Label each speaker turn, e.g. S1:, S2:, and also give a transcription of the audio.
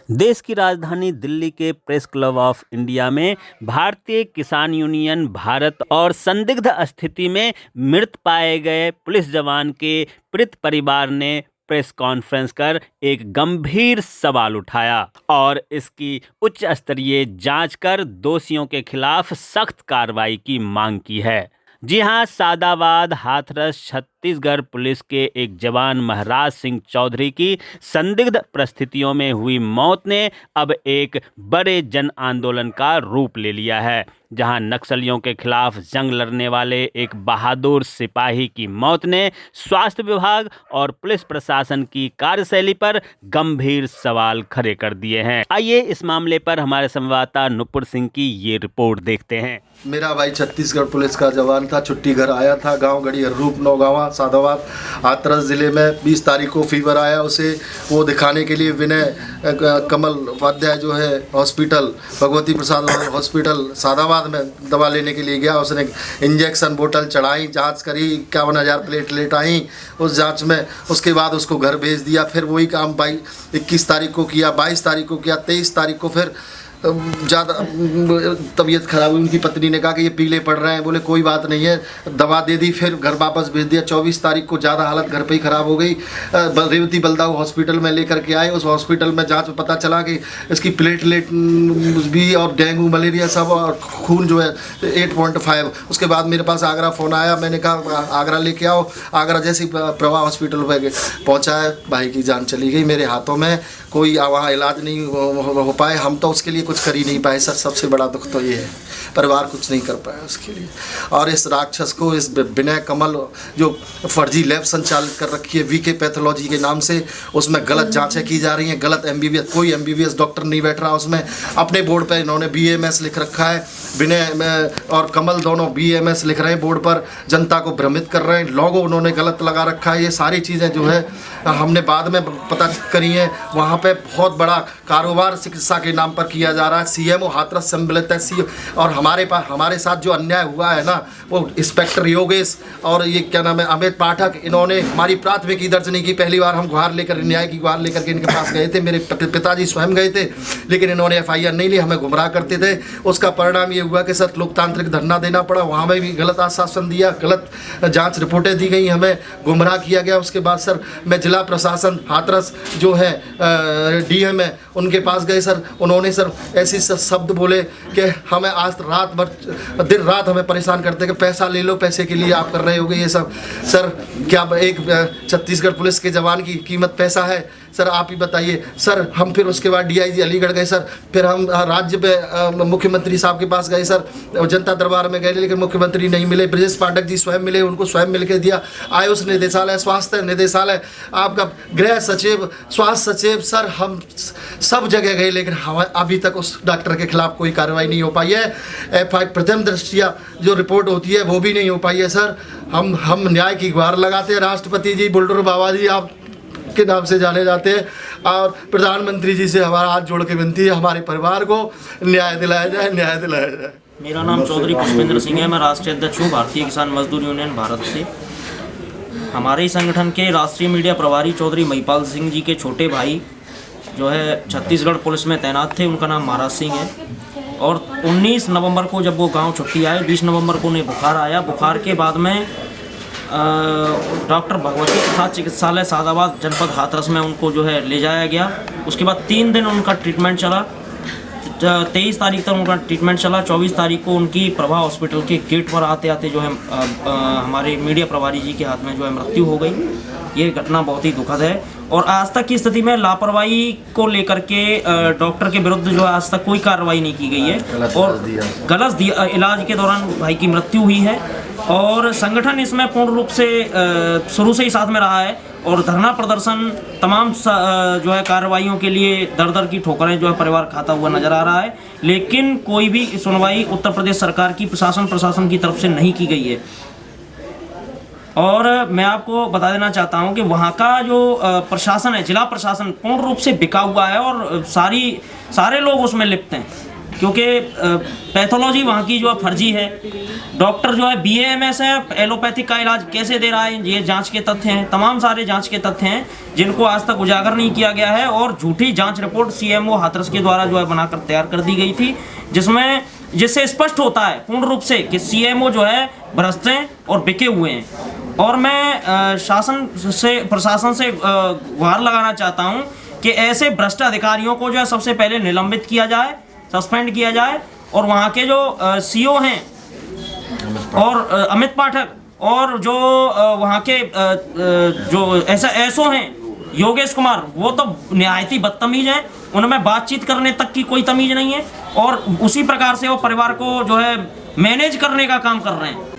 S1: देश की राजधानी दिल्ली के प्रेस क्लब ऑफ इंडिया में भारतीय किसान यूनियन भारत और संदिग्ध स्थिति में मृत पाए गए पुलिस जवान के पीड़ित परिवार ने प्रेस कॉन्फ्रेंस कर एक गंभीर सवाल उठाया और इसकी उच्च स्तरीय जांच कर दोषियों के खिलाफ सख्त कार्रवाई की मांग की है। जी हां, सादाबाद हाथरस छत्तीसगढ़ पुलिस के एक जवान महाराज सिंह चौधरी की संदिग्ध परिस्थितियों में हुई मौत ने अब एक बड़े जन आंदोलन का रूप ले लिया है, जहां नक्सलियों के खिलाफ जंग लड़ने वाले एक बहादुर सिपाही की मौत ने स्वास्थ्य विभाग और पुलिस प्रशासन की कार्यशैली पर गंभीर सवाल खड़े कर दिए हैं। आइए इस मामले पर हमारे संवाददाता नुपुर सिंह की ये रिपोर्ट देखते हैं।
S2: मेरा भाई छत्तीसगढ़ पुलिस का जवान था, छुट्टी घर आया था, गांव गढ़ी रूप नौगावा सादाबाद हाथरस ज़िले में 20 तारीख को फीवर आया। उसे वो दिखाने के लिए विनय कमल उपाध्याय जो है हॉस्पिटल भगवती प्रसाद हॉस्पिटल सादाबाद में दवा लेने के लिए गया। उसने इंजेक्शन बोतल चढ़ाई, जांच करी, 51,000 प्लेटलेट आई उस जांच में। उसके बाद उसको घर भेज दिया। फिर वही काम 21 तारीख को किया, 22 तारीख को किया, 23 तारीख को फिर ज़्यादा तबीयत खराब हुई। उनकी पत्नी ने कहा कि ये पीले पड़ रहे हैं, बोले कोई बात नहीं है, दवा दे दी, फिर घर वापस भेज दिया। 24 तारीख को ज़्यादा हालत घर पे ही ख़राब हो गई। रेवती बलदाऊ हॉस्पिटल में लेकर के आए। उस हॉस्पिटल में जांच में पता चला कि इसकी प्लेटलेट भी और डेंगू मलेरिया सब और खून जो है 8.5। उसके बाद मेरे पास आगरा फ़ोन आया, मैंने कहा आगरा लेके आओ। आगरा जैसे प्रभा हॉस्पिटल पर पहुँचा है, भाई की जान चली गई मेरे हाथों में। कोई वहाँ इलाज नहीं हो पाए, हम तो उसके लिए कुछ कर ही नहीं पाए सर। सबसे बड़ा दुख तो ये है, परिवार कुछ नहीं कर पाया उसके लिए। और इस राक्षस को, इस विनय कमल जो फर्जी लैब संचालित कर रखी है वीके पैथोलॉजी के नाम से, उसमें गलत जांचें की जा रही हैं, गलत एमबीबीएस, कोई एमबीबीएस डॉक्टर नहीं बैठ रहा उसमें। अपने बोर्ड पर इन्होंने बीएमएस लिख रखा है, विनय और कमल दोनों बीएमएस लिख रहे हैं बोर्ड पर, जनता को भ्रमित कर रहे हैं। लोगो उन्होंने गलत लगा रखा है। ये सारी चीज़ें जो है हमने बाद में पता करी हैं। वहाँ पे बहुत बड़ा कारोबार चिकित्सा के नाम पर किया जा रहा है। सीएमओ हाथरस सम्मिलित है और हमारे साथ जो अन्याय हुआ है ना, वो इंस्पेक्टर योगेश और ये क्या नाम है अमित पाठक, इन्होंने हमारी प्राथमिकी दर्ज नहीं की। पहली बार हम गुहार लेकर, न्याय की गुहार लेकर के इनके पास गए थे, मेरे पिताजी स्वयं गए थे, लेकिन इन्होंने एफआईआर नहीं ली, हमें गुमराह करते थे। उसका परिणाम ये हुआ कि सर लोकतांत्रिक धरना देना पड़ा। वहाँ में भी गलत आश्वासन दिया, गलत जाँच रिपोर्टें दी गई, हमें गुमराह किया गया। उसके बाद सर मैं जिला प्रशासन हाथरस जो है डीएम है उनके पास गए सर। उन्होंने सर ऐसे शब्द बोले कि हमें आज रात भर दिन रात हमें परेशान करते कि पैसा ले लो, पैसे के लिए आप कर रहे होगे ये सब। सर क्या एक छत्तीसगढ़ पुलिस के जवान की कीमत पैसा है सर? आप ही बताइए सर। हम फिर उसके बाद डीआईजी अलीगढ़ गए सर। फिर हम राज्य पे मुख्यमंत्री साहब के पास गए सर, जनता दरबार में गए, लेकिन मुख्यमंत्री नहीं मिले। ब्रजेश पाठक जी स्वयं मिले, उनको स्वयं मिल के दिया। आयुष निदेशालय, स्वास्थ्य निदेशालय, आपका गृह सचिव, स्वास्थ्य सचिव, सर हम सब जगह गए, लेकिन हम अभी तक उस डॉक्टर के खिलाफ कोई कार्रवाई नहीं हो पाई है। प्रथम दृष्टिया जो रिपोर्ट होती है वो भी नहीं हो पाई है सर। हम न्याय की गुहार लगाते हैं। राष्ट्रपति जी, बुलडोर बाबा जी आप के नाम से जाने जाते हैं, और प्रधानमंत्री जी से हमारा हाथ जोड़ के विनती है, हमारे परिवार को न्याय दिलाया जाए, न्याय दिलाया जाए।
S3: मेरा नाम चौधरी पुष्पेंद्र सिंह है। मैं राष्ट्रीय अध्यक्ष हूँ भारतीय किसान मजदूर यूनियन भारत से। हमारे ही संगठन के राष्ट्रीय मीडिया प्रभारी चौधरी महिपाल सिंह जी के छोटे भाई जो है छत्तीसगढ़ पुलिस में तैनात थे, उनका नाम महाराज सिंह है। और 19 नवंबर को जब वो गांव छुट्टी आए, 20 नवंबर को उन्हें बुखार आया। बुखार के बाद में डॉक्टर भगवती प्रसाद चिकित्सालय सादाबाद जनपद हाथरस में उनको जो है ले जाया गया। उसके बाद 3 दिन उनका ट्रीटमेंट चला। 23 तारीख तक उनका ट्रीटमेंट चला। 24 तारीख को उनकी प्रभा हॉस्पिटल के गेट पर आते आते जो है हमारे मीडिया प्रभारी जी के हाथ में जो है मृत्यु हो गई। ये घटना बहुत ही दुखद है और आज तक की स्थिति में लापरवाही को लेकर के डॉक्टर के विरुद्ध जो है आज तक कोई कार्रवाई नहीं की गई है और गलत इलाज के दौरान भाई की मृत्यु हुई है। और संगठन इसमें पूर्ण रूप से शुरू से ही साथ में रहा है और धरना प्रदर्शन तमाम जो है कार्रवाइयों के लिए दर दर की ठोकरें जो है परिवार खाता हुआ नजर आ रहा है, लेकिन कोई भी सुनवाई उत्तर प्रदेश सरकार की प्रशासन की तरफ से नहीं की गई है। और मैं आपको बता देना चाहता हूं कि वहाँ का जो प्रशासन है, जिला प्रशासन पूर्ण रूप से बिका हुआ है और सारे लोग उसमें लिप्त हैं। क्योंकि पैथोलॉजी वहाँ की जो है फर्जी है। डॉक्टर जो है BAMS है, एलोपैथिक का इलाज कैसे दे रहा है, ये जांच के तथ्य हैं, तमाम सारे जांच के तथ्य हैं जिनको आज तक उजागर नहीं किया गया है। और झूठी जांच रिपोर्ट CMO हाथरस के द्वारा जो है बनाकर तैयार कर दी गई थी, जिससे स्पष्ट होता है पूर्ण रूप से कि CMO जो है भ्रष्ट हैं और बिके हुए हैं। और मैं प्रशासन से गुहार लगाना चाहता हूं कि ऐसे भ्रष्ट अधिकारियों को जो है सबसे पहले निलंबित किया जाए, सस्पेंड किया जाए, और वहां के जो CO हैं और अमित पाठक, और जो वहां के जो ऐसो हैं योगेश कुमार, वो तो निहायत ही बदतमीज हैं, उनमें बातचीत करने तक की कोई तमीज नहीं है, और उसी प्रकार से वो परिवार को जो है मैनेज करने का काम कर रहे हैं।